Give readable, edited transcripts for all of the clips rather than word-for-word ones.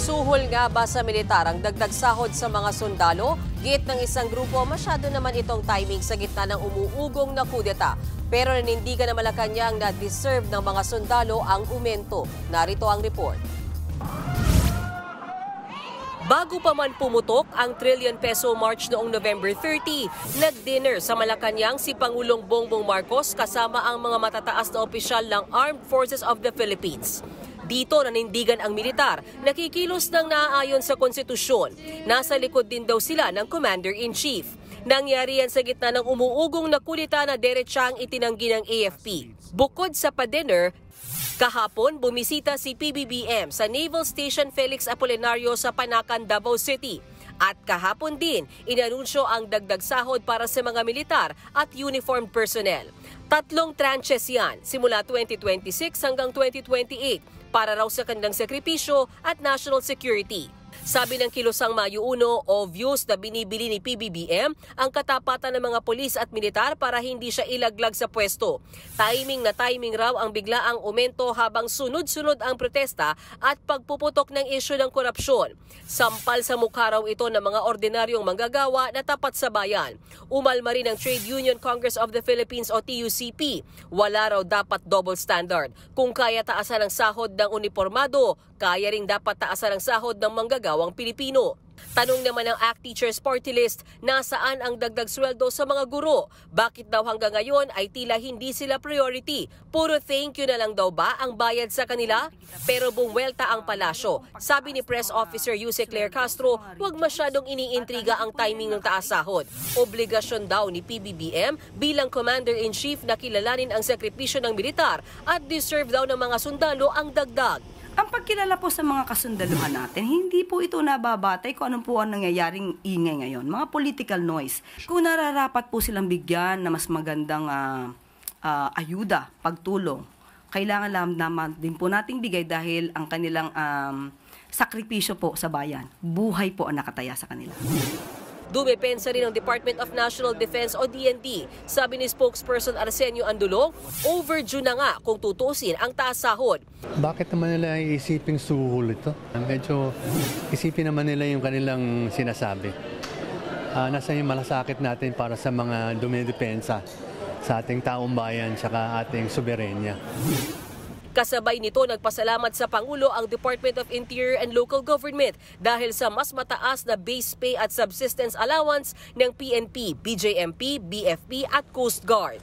Suhol nga ba sa militar ang dagdag sahod sa mga sundalo? Giit ng isang grupo, masyado naman itong timing sa gitna ng umuugong na kudeta. Pero nanindigan na Malacanang na deserve ng mga sundalo ang umento. Narito ang report. Bago pa man pumutok ang trillion peso march noong November 30, nag-dinner sa Malacanang si Pangulong Bongbong Marcos kasama ang mga matataas na opisyal ng Armed Forces of the Philippines. Dito nanindigan ang militar, nakikilos ng naaayon sa konstitusyon. Nasa likod din daw sila ng Commander-in-Chief. Nangyari yan sa gitna ng umuugong na kudeta na diretsang itinanggi ng AFP. Bukod sa pa-dinner, kahapon, bumisita si PBBM sa Naval Station Felix Apolinario sa Panacan, Davao City. At kahapon din, inanunsyo ang dagdag sahod para sa mga militar at uniformed personnel. 3 tranches yan, simula 2026 hanggang 2028, para raw sa kanilang sakripisyo at national security. Sabi ng Kilosang Mayo 1, obvious na binibili ni PBBM ang katapatan ng mga pulis at militar para hindi siya ilaglag sa pwesto. Timing na timing raw ang biglaang aumento habang sunod-sunod ang protesta at pagpuputok ng isyu ng korupsyon. Sampal sa mukha raw ito ng mga ordinaryong manggagawa na tapat sa bayan. Umalma rin ang Trade Union Congress of the Philippines o TUCP. Wala raw dapat double standard. Kung kaya taasan ang sahod ng uniformado, kaya ring dapat taasan ang sahod ng manggagawang Pilipino. Tanong naman ng ACT Teachers Party List, nasaan ang dagdag sweldo sa mga guro? Bakit daw hanggang ngayon ay tila hindi sila priority? Puro thank you na lang daw ba ang bayad sa kanila? Pero bumwelta ang palasyo. Sabi ni Press Officer Yuse Claire Castro, huwag masyadong iniintriga ang timing ng taas sahod. Obligasyon daw ni PBBM bilang Commander-in-Chief na kilalanin ang sakripisyo ng militar at deserve daw ng mga sundalo ang dagdag. Ang pagkilala po sa mga kasundaluhan natin, hindi po ito nababatay kung anong po ang nangyayaring ingay ngayon. Mga political noise. Kung nararapat po silang bigyan na mas magandang ayuda, pagtulong, kailangan naman din po nating bigay dahil ang kanilang sakripisyo po sa bayan. Buhay po ang nakataya sa kanila. Dumepensa rin ang Department of National Defense o DND. Sabi ni spokesperson Arsenio Andulong, overdue na nga kung tutusin ang taas sahod. Bakit naman nila iisiping suhol ito? Medyo isipin naman nila yung kanilang sinasabi. Nasa yung malasakit natin para sa mga dumidepensa sa ating taong bayan at ating soberenya. Kasabay nito, nagpasalamat sa Pangulo ang Department of Interior and Local Government dahil sa mas mataas na base pay at subsistence allowance ng PNP, BJMP, BFP at Coast Guard.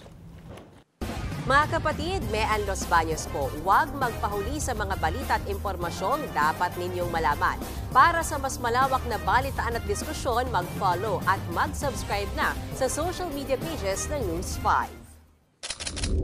Mga kapatid, Mean Los Baños po, huwag magpahuli sa mga balita at impormasyong dapat ninyong malaman. Para sa mas malawak na balitaan at diskusyon, mag-follow at mag-subscribe na sa social media pages ng News 5.